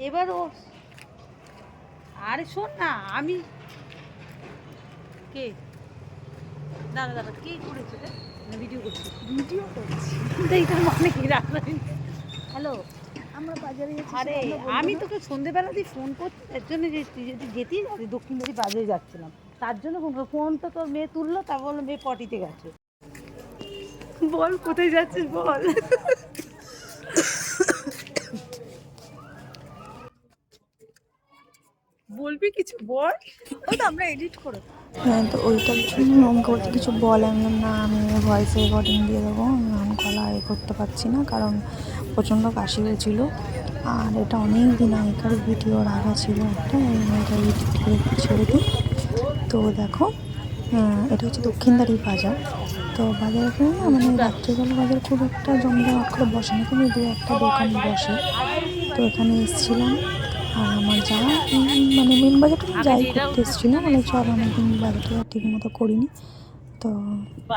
এবার ও আরে শোন না, আমি কে দাঁড়া দাঁড়া কে করেছে রে? না ভিডিও করছি, ভিডিও করছি এইটার মানে কি? হ্যালো, আমরা বাজারে গেছি। আরে আমি তোকে সন্ধেবেলা দিয়ে ফোন করছি এর জন্য যে তুই যদি যেতেই যাবি দক্ষিণবাড়ি বাজারে যাচ্ছিলাম, তার জন্য ফোন তো তোর মেয়ে তুললো, তা বললো মেয়ে পটিতে গেছে। বল কোথায় যাচ্ছিস বল। বলবি কিছু বল, ওই তো আমরা এডিট করে। হ্যাঁ, তো ওইটার জন্য আমাকে বলছে কিছু বলে। আমি বললাম, না আমি ভয়েস রেকর্ডিং দিয়ে দেবো, আমি গলা করতে পারছি না, কারণ প্রচণ্ড কাশি হয়েছিল। আর এটা অনেক দিন আগেকার ভিডিও রাখা ছিল একটা, এটা এডিট করে ছেড়ে দিই। তো দেখো, এটা হচ্ছে দক্ষিণদ্বারি বাজার। তো বাজার এখানে না মানে রাত্রিবেলা বাজার খুব একটা জমজমাট করে বসে না, কিন্তু দু একটা দোকান বসে। তো এখানে এসেছিলাম, আর আমার যা মানে মেন বাজারটা আমি যাই করতে এসেছিলাম, মানে চল অনেকদিন বাজারটা ঠিক মতো করিনি। তো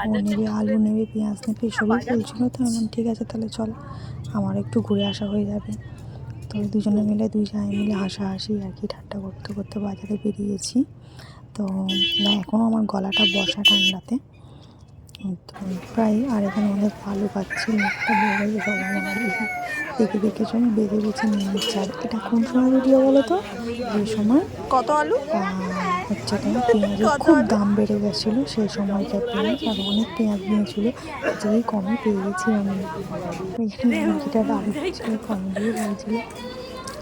ও নেবে আলু নেবে, পেঁয়াজ নেবে, এসবই বলছিল। তো আমি ঠিক আছে তাহলে চল, আমার একটু ঘুরে আসা হয়ে যাবে। তো দুজনে মিলে দুই জায়গায় মিলে হাসাহাসি আর কি ঠাট্টা করতে করতে বাজারে বেরিয়েছি। তো এখনও আমার গলাটা বসা ঠান্ডাতে। তো প্রায়, আর এখানে অনেক আলু পাচ্ছি, একটা বেড়ে সব আমার দেখে দেখে জন্য বেঁধে বেছে নিয়ে নিচ্ছে। আর এটা কোন সময় ভিডিও বলো তো? যে সময় কত আলু হচ্ছে তোমার পেঁয়াজের খুব দাম বেড়ে গেছিলো, সেই সময়কার পেঁয়াজ। আর অনেক পেঁয়াজ নিয়েছিলো, যেই কমে পেয়ে গেছি আমি। এখানে মুরগিটা আলু ছিল, কম দিয়ে লাগছিল।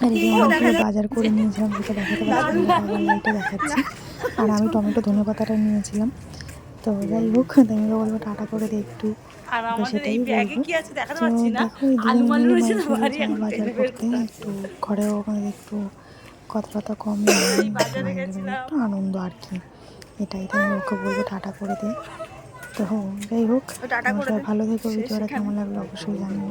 আর এই যে অনেকগুলো বাজার করে নিয়েছিলাম, যেটা দেখাতে পারছি না, বাবার লাইটে দেখাচ্ছি। আর আমি টমেটো ধনে পাতাটা নিয়েছিলাম। তো যাই হোক, আমি বলবো টাটা করে দে একটু, তো সেটাই বলবো। তো দেখো এই দুজন মিলে বাইরে চলে যায় বাজার করতে, একটু ঘরেও আমাদের একটু কথাবার্তা কম হয়, একটু আনন্দ আর কি, এটাই। তো আমি ওকে বলবো টাটা করে দে। তো যাই হোক, সবাই ভালো থেকো। ভিডিওটা কেমন লাগলো অবশ্যই জানিও।